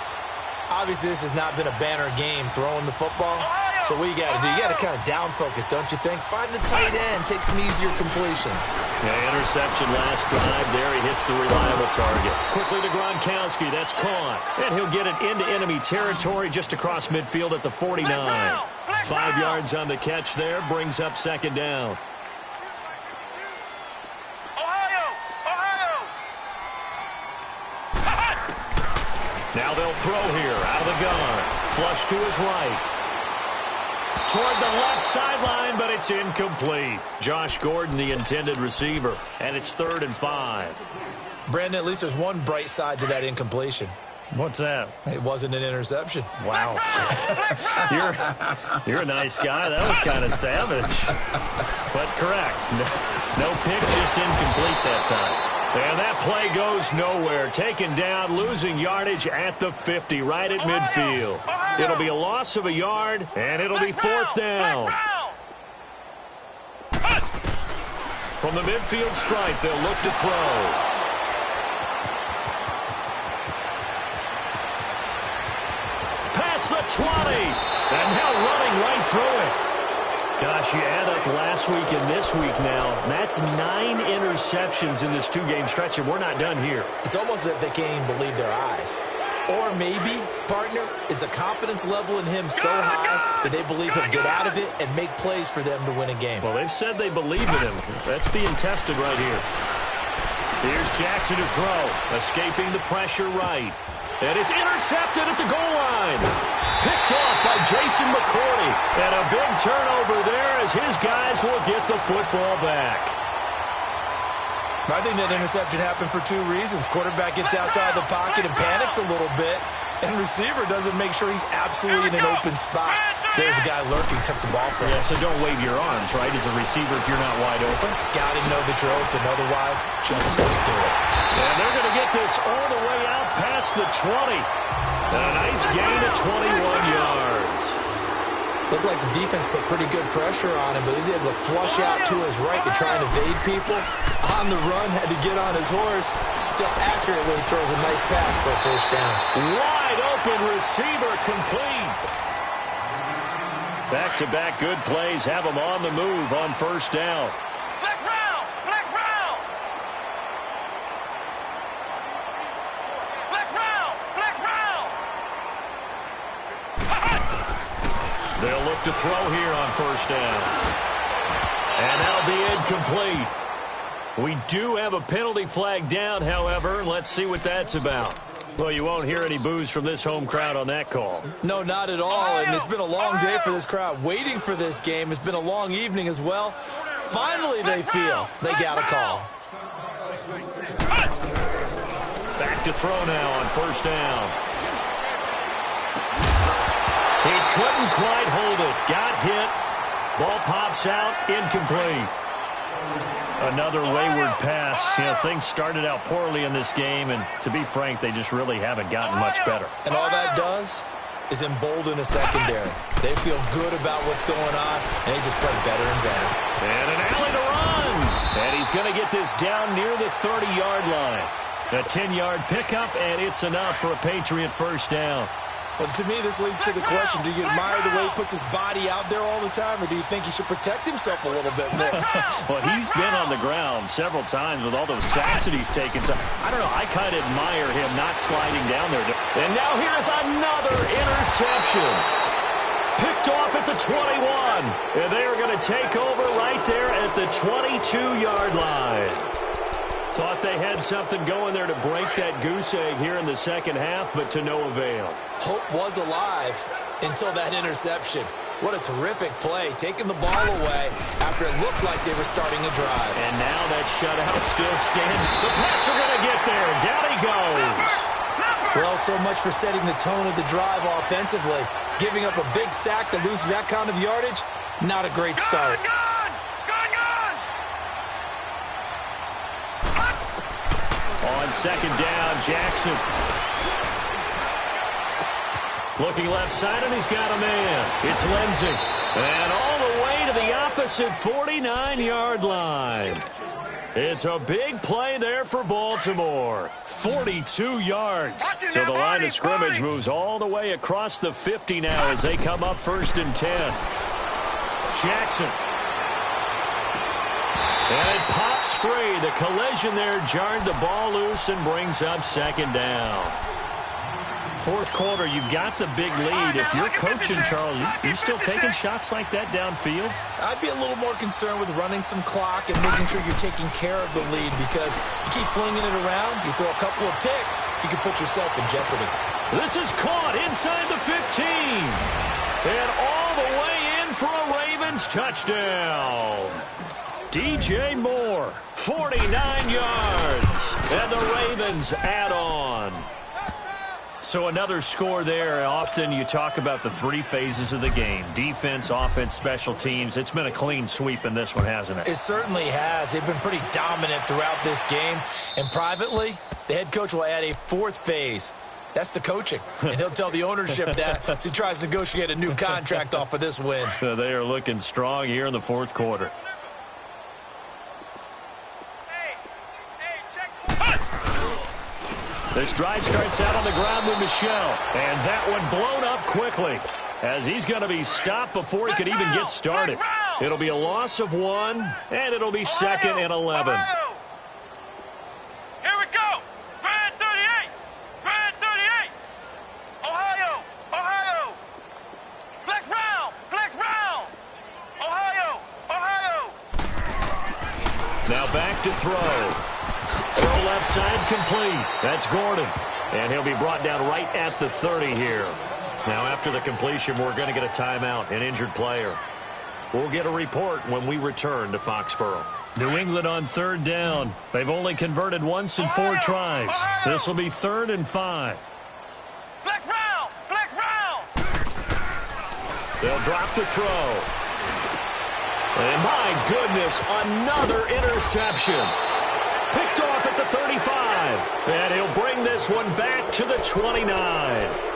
Obviously, this has not been a banner game throwing the football. So what you got to do, you got to kind of down focus, don't you think? Find the tight end, take some easier completions. Yeah, interception last drive. There he hits the reliable target. Quickly to Gronkowski. That's caught. And he'll get it into enemy territory just across midfield at the 49. 5 yards on the catch there. Brings up 2nd down. Now they'll throw here out of the gun. Flush to his right. Toward the left sideline, but it's incomplete. Josh Gordon, the intended receiver. And it's 3rd and 5. Brandon, at least there's one bright side to that incompletion. What's that? It wasn't an interception. Wow. You're a nice guy. That was kind of savage. But correct. No pick, just incomplete that time. And that play goes nowhere. Taken down, losing yardage at the 50, right at midfield. It'll be a loss of a yard, and it'll be 4th down. From the midfield stripe, they'll look to throw. Past the 20, and now running right through it. Gosh, you add up last week and this week now. That's 9 interceptions in this 2-game stretch, and we're not done here. It's almost as if they can't even believe their eyes. Or maybe, partner, is the confidence level in him so high that they believe he'll get out of it and make plays for them to win a game. Well, they've said they believe in him. That's being tested right here. Here's Jackson to throw, escaping the pressure right. And it's intercepted at the goal line. Picked off by Jason McCourty. And a big turnover there as his guys will get the football back. I think that interception happened for 2 reasons. Quarterback gets outside the pocket and panics a little bit, and receiver doesn't make sure he's absolutely in an open spot. So there's a guy lurking, took the ball from him. Yeah, so don't wave your arms, right, as a receiver if you're not wide open. Got to know that you're open. Otherwise, just don't do it. And they're going to get this all the way out past the 20. And a nice gain of 21 yards. Looked like the defense put pretty good pressure on him, but he's able to flush out to his right to try and evade people. On the run, had to get on his horse. Still accurately throws a nice pass for a first down. Wide open receiver complete. Back-to-back good plays have him on the move on first down. Flex round! Flex round! Flex round! Flex round! They'll look to throw here on first down. And that'll be incomplete. We do have a penalty flag down, however. Let's see what that's about. Well, you won't hear any boos from this home crowd on that call. No, not at all, and it's been a long day for this crowd waiting for this game. It's been a long evening as well. Finally, they feel they got a call. Back to throw now on first down. He couldn't quite hold it. Got hit. Ball pops out. Incomplete. Another wayward pass. You know, things started out poorly in this game, and to be frank, they just really haven't gotten much better. And all that does is embolden a secondary. They feel good about what's going on, and they just play better and better. And an alley to run. And he's going to get this down near the 30-yard line. A 10-yard pickup, and it's enough for a Patriot first down. Well, to me, this leads to the question, do you admire the way he puts his body out there all the time, or do you think he should protect himself a little bit more? Well, he's been on the ground several times with all those sacks that he's taken. So, I don't know, I kind of admire him not sliding down there. And now here's another interception. Picked off at the 21. And they are going to take over right there at the 22-yard line. Thought they had something going there to break that goose egg here in the second half, but to no avail. Hope was alive until that interception. What a terrific play, taking the ball away after it looked like they were starting a drive. And now that shutout still standing. The Pats are going to get there. Down he goes. Well, so much for setting the tone of the drive offensively. Giving up a big sack that loses that kind of yardage, not a great start. On second down, Jackson. Looking left side, and he's got a man. It's Lindsey. And all the way to the opposite 49-yard line. It's a big play there for Baltimore. 42 yards. So the line of scrimmage moves all the way across the 50 now as they come up first and 10. Jackson. And it pops free. The collision there jarred the ball loose and brings up second down. Fourth quarter, you've got the big lead. If you're coaching, Charles, you still taking shots like that downfield? I'd be a little more concerned with running some clock and making sure you're taking care of the lead, because you keep flinging it around, you throw a couple of picks, you can put yourself in jeopardy. This is caught inside the 15. And all the way in for a Ravens touchdown. DJ Moore, 49 yards, and the Ravens add on. So another score there. Often you talk about the 3 phases of the game: defense, offense, special teams. It's been a clean sweep in this one, hasn't it? It certainly has. They've been pretty dominant throughout this game. And privately, the head coach will add a 4th phase. That's the coaching. And he'll tell the ownership that as he tries to negotiate a new contract off of this win. They are looking strong here in the fourth quarter. This drive starts out on the ground with Michel. And that one blown up quickly, as he's going to be stopped before he could even get started. It'll be a loss of 1, and it'll be second and 11. Ohio. Here we go. Grand 38. Grand 38. Ohio. Ohio. Flex round. Flex round. Ohio. Ohio. Now back to throw. Throw left side complete. That's Gordon. And he'll be brought down right at the 30 here. Now after the completion, we're going to get a timeout, an injured player. We'll get a report when we return to Foxborough. New England on third down. They've only converted once in 4 tries. This will be 3rd and 5. Flex round. Flex round. They'll drop the throw. And my goodness, another interception. Picked off at the 35. And he'll bring this one back to the 29.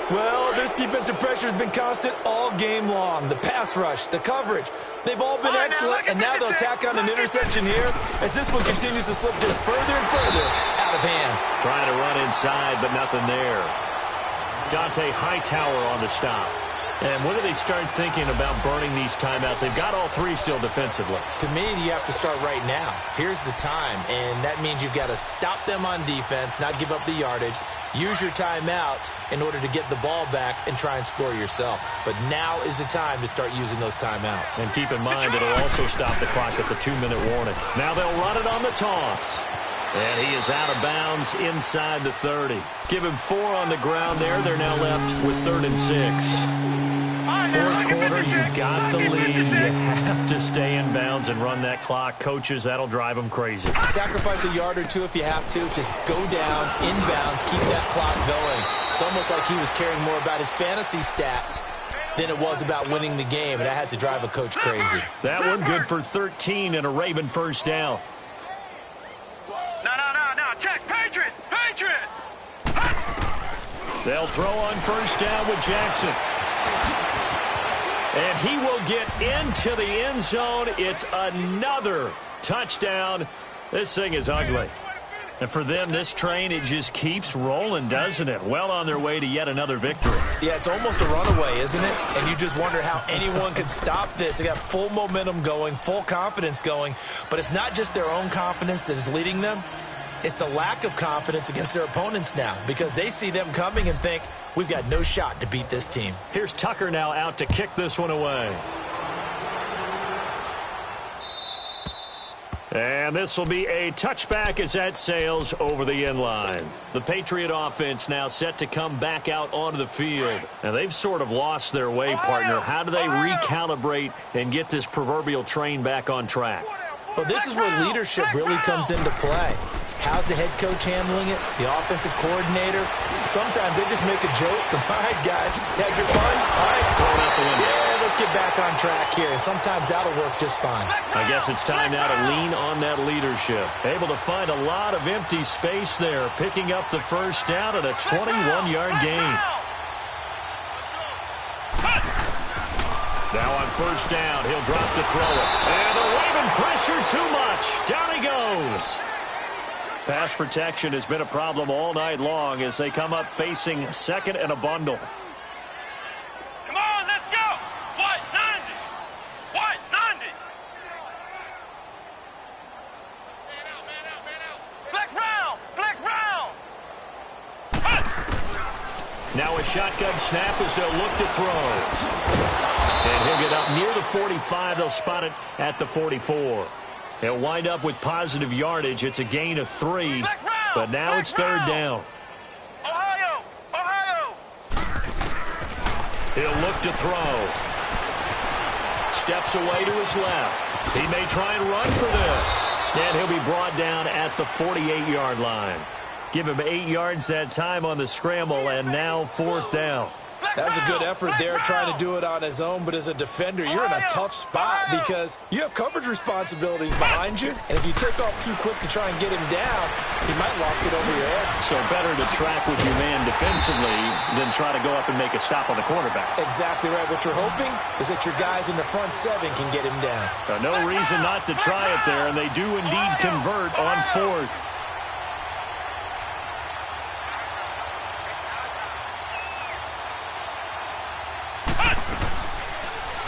Well, this defensive pressure has been constant all game long. The pass rush, the coverage, they've all been excellent, and now they'll tack on an interception here as this one continues to slip just further and further out of hand. Trying to run inside, but nothing there. Dante Hightower on the stop. And when do they start thinking about burning these timeouts? They've got all 3 still defensively. To me, you have to start right now. Here's the time, and that means you've got to stop them on defense, not give up the yardage. Use your timeouts in order to get the ball back and try and score yourself. But now is the time to start using those timeouts. And keep in mind, it'll also stop the clock at the 2-minute warning. Now they'll run it on the toss. And he is out of bounds inside the 30. Give him 4 on the ground there. They're now left with 3rd and 6. Fourth quarter, you've got the lead. You have to stay in bounds and run that clock. Coaches, that'll drive them crazy. Sacrifice a yard or 2 if you have to. Just go down, in bounds, keep that clock going. It's almost like he was caring more about his fantasy stats than it was about winning the game, and that has to drive a coach crazy. That one good for 13 and a Raven first down. No. Check. Patriot. Patriot. They'll throw on first down with Jackson. And he will get into the end zone. It's another touchdown. This thing is ugly. And for them, this train, it just keeps rolling, doesn't it? Well on their way to yet another victory. Yeah, it's almost a runaway, isn't it? And you just wonder how anyone could stop this. They got full momentum going, full confidence going. But it's not just their own confidence that is leading them. It's the lack of confidence against their opponents now because they see them coming and think, we've got no shot to beat this team. Here's Tucker now out to kick this one away. And this will be a touchback as that sails over the end line. The Patriot offense now set to come back out onto the field. And they've sort of lost their way, partner. How do they recalibrate and get this proverbial train back on track? Well, this is where leadership really comes into play. How's the head coach handling it? The offensive coordinator? Sometimes they just make a joke. All right, guys, had your fun? All right, throw it out the window. Yeah, let's get back on track here. And sometimes that'll work just fine. I guess it's time now to lean on that leadership. Able to find a lot of empty space there, picking up the first down at a 21-yard gain. Now on first down, he'll drop to throw it. And the Raven pressure too much. Down he goes. Pass protection has been a problem all night long as they come up facing 2nd and a bundle. Come on, let's go. White 90. White 90. Flex round. Flex round. Now a shotgun snap as they'll look to throw. And he'll get up near the 45. They'll spot it at the 44. He'll wind up with positive yardage. It's a gain of 3, but now it's 3rd down. Ohio! Ohio! He'll look to throw. Steps away to his left. He may try and run for this. And he'll be brought down at the 48-yard line. Give him 8 yards that time on the scramble, and now 4th down. That was a good effort there trying to do it on his own, but as a defender, you're in a tough spot because you have coverage responsibilities behind you, and if you take off too quick to try and get him down, he might lock it over your head. So better to track with your man defensively than try to go up and make a stop on the quarterback. Exactly right. What you're hoping is that your guys in the front 7 can get him down. No reason not to try it there, and they do indeed convert on 4th.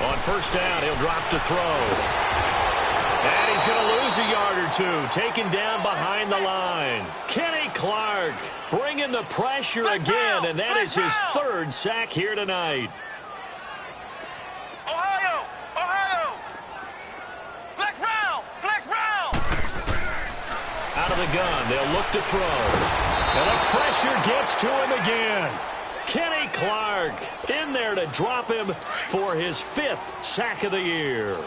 On first down, he'll drop to throw. And he's going to lose a yard or two, taken down behind the line. Kenny Clark bringing the pressure again, and that is his third sack here tonight. Ohio! Ohio! Flex round! Flex round! Out of the gun, they'll look to throw. And the pressure gets to him again. Kenny Clark in there to drop him for his 5th sack of the year.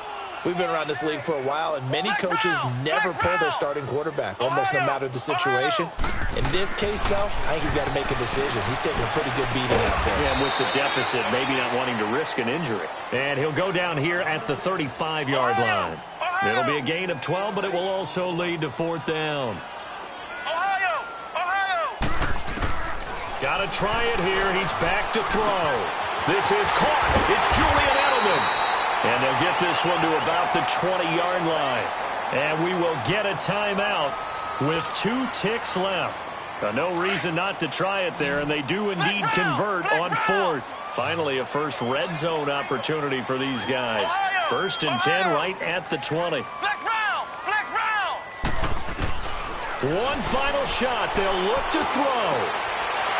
We've been around this league for a while, and many coaches never pull their starting quarterback, almost no matter the situation. In this case, though, I think he's got to make a decision. He's taking a pretty good beating out there. Yeah, with the deficit, maybe not wanting to risk an injury. And he'll go down here at the 35-yard line. It'll be a gain of 12, but it will also lead to 4th down. Ohio! Ohio! Got to try it here. He's back to throw. This is caught. It's Julian Edelman. And they'll get this one to about the 20-yard line. And we will get a timeout with 2 ticks left. No reason not to try it there, and they do indeed convert on 4th. Finally, a first red zone opportunity for these guys. 1st and 10 right at the 20. Flex round! Flex round! One final shot. They'll look to throw.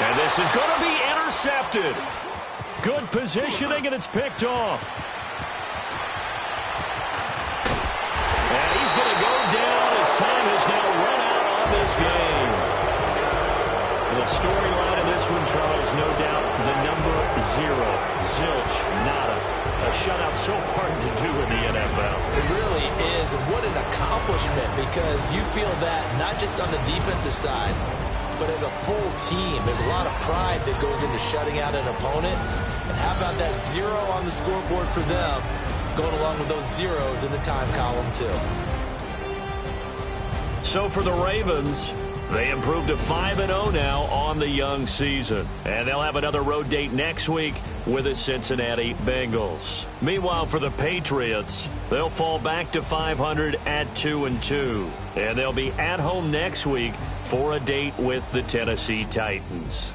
And this is going to be intercepted. Good positioning, and it's picked off. And he's going to go down as time has now run out on this game. The storyline in this one, Charles, no doubt the number 0. Zilch, nada. A shutout so hard to do in the NFL. It really is, and what an accomplishment, because you feel that not just on the defensive side, but as a full team. There's a lot of pride that goes into shutting out an opponent. And how about that 0 on the scoreboard for them, going along with those zeros in the time column, too. So for the Ravens, they improved to 5-0 now on the young season. And they'll have another road date next week with the Cincinnati Bengals. Meanwhile, for the Patriots, they'll fall back to 500 at 2-2. And they'll be at home next week for a date with the Tennessee Titans.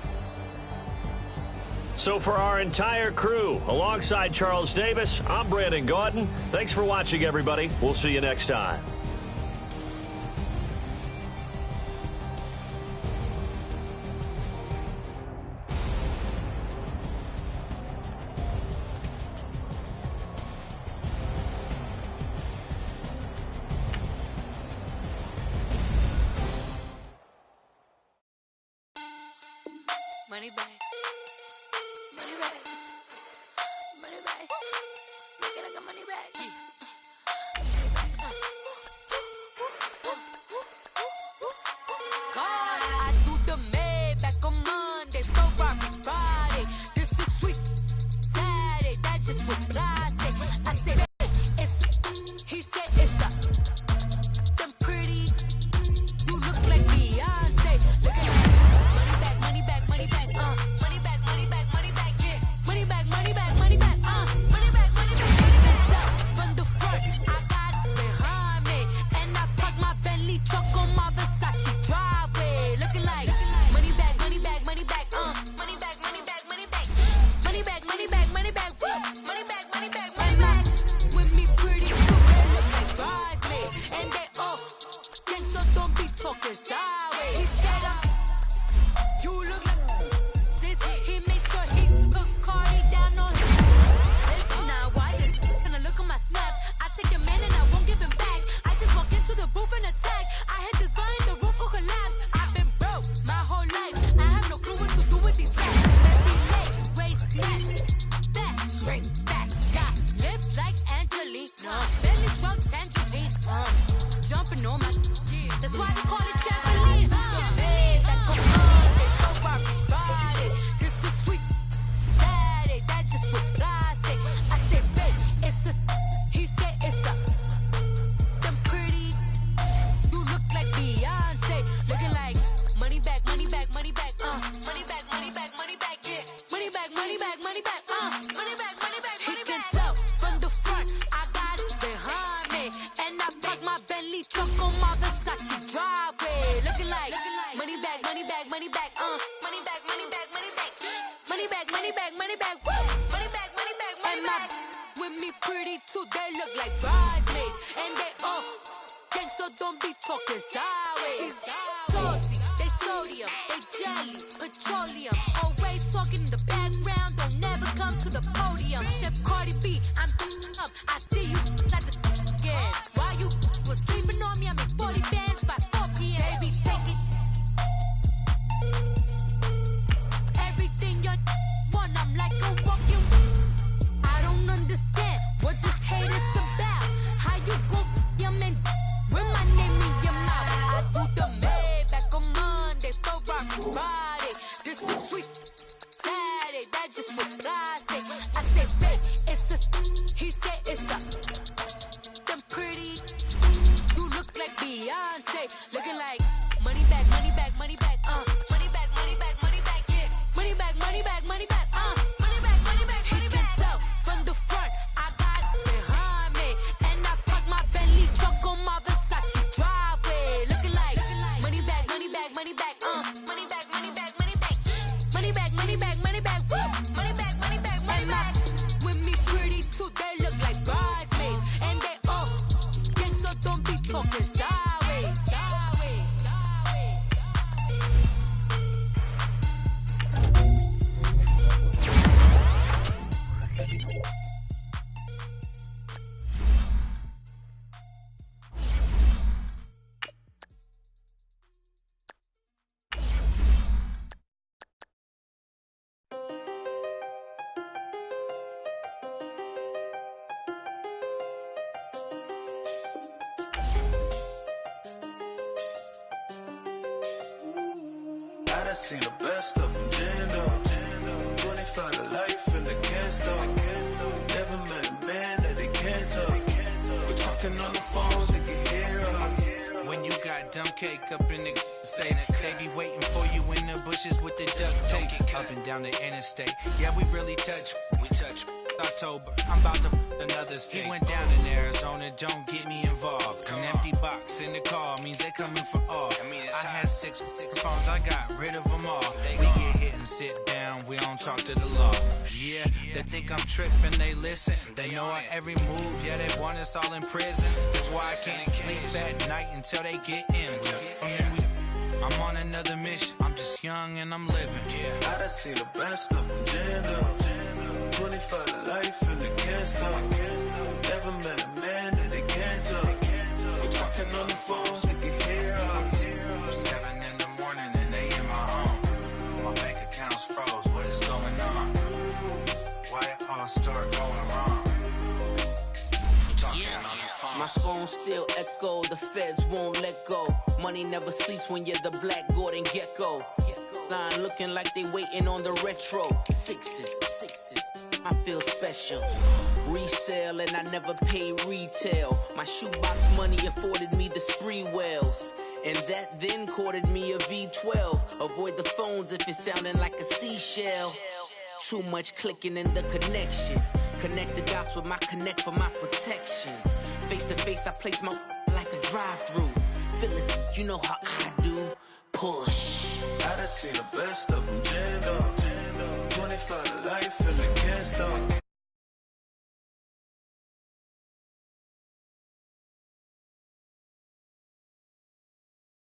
So for our entire crew, alongside Charles Davis, I'm Brandon Gaudin. Thanks for watching, everybody. We'll see you next time. Money back. Money back. Money back. Make it like a money back. Yeah. Money back. God, I do the Maybach on Monday, Ferrari Friday. This is sweet Saturday. That's just what I say. I say it's. He said it's a. Them pretty. You look like Beyonce. Look at that. Money back, money back, money back, money back, money back, yeah. Money back, money back, money back, money back, money back, money back. Up from the front, I got it behind me, and I park my Bentley truck on my Versace driveway, looking like money back, money back, money back, money back, money back, money back, money back, money back, money back, money back, money back, money back. With me pretty too, they look like bridesmaids, and they all gangsta, don't be talking sideways. He said you look like this. He makes sure he put Cardi down on his listen now, why this? Gonna look at my snap. I take your man and I won't give him back. I just walk into the booth and attack. I hit this button, the roof will collapse. I've been broke my whole life. I have no clue what to do with these racks. Baby late, waist snatch, back, straight back. Got lips like Angelina, belly truck tangerine. Jumping on my, that's why they call it trampoline. Babe, that come on. This is sweet Saturday, that's just what I say. I say, babe, it's a, he said it's a, them pretty, you look like Beyonce, looking like money back, money back, money back, money back, money back, money back, yeah, money back, money back, money back, money back, money back, money back. He can tell from the front, I got it behind me, and I park my Bentley truck on my Versace driveway, looking like money back, money back, money back, money back, money back, money back, money back, money back, money back, money back, money back, money back. With me pretty too, they look like bridesmaids. And they all gang, so don't be talking sideways. Salty, they sodium, they jelly, petroleum. Always talking in the background, don't never come to the podium. Chef Cardi B, I'm up, I see you like the again. While you was sleeping on me, I make 40 bands by 4 p.m. Baby, take it. Everything you want, I'm like a walking. I don't understand what this hate is about. How you go your man with my name in your mouth? I do the Maybach on Monday for rock Friday. This is sweet Saturday, that's just what I say. I say, babe, it's a. He said it's a. Them pretty. You look like Beyonce, looking like money back, money back, money back, money back, money back, money back, yeah. Money back, money back, money back, money back, money back, money back. He can tell from the front, I got it behind me, and I park my Bentley truck on my Versace driveway, looking like money back, money back, money back, money back, money back, money back, money back, money back, money back, money back, money back, money back. With me pretty too, they look like bridesmaids, and they all gang, so don't be talking sideways, sideways, sideways. I done seen the best of them, Jando. 25 to life in the cast off. Never met a man that they can't talk. We're talking on the phones, they can hear us. When you got dumb cake up in the say they be waiting for you in the bushes with the duct tape up and down the interstate. Yeah, we really touch. We touch. October, I'm about to another state. He went down in Arizona, don't get me involved. An empty box in the car means they coming for all. I had six phones, I got rid of them all. We get hit and sit down, we don't talk to the law. Yeah, they think I'm tripping, they listen. They know our every move, yeah, they want us all in prison. That's why I can't sleep at night until they get in. I'm on another mission, I'm just young and I'm living. I done seen the best of them, Jando. 25 to life in the cast off. Never met a man that they can't talk. We're talking on the phones, they can hear us. 7 in the morning and they in my home. My bank account's froze, what is going on? Why it all start going wrong? My phone still echo, the feds won't let go. Money never sleeps when you're the Black Gordon Gecko. Line looking like they waiting on the retro. Sixes, I feel special. Resale and I never pay retail. My shoebox money afforded me the spree wells. And that then courted me a V12. Avoid the phones if it's sounding like a seashell. Too much clicking in the connection. Connect the dots with my connect for my protection. Face to face, I place my like a drive-through. Feeling, you know how I do. Push. I done seen the best of them, Jando.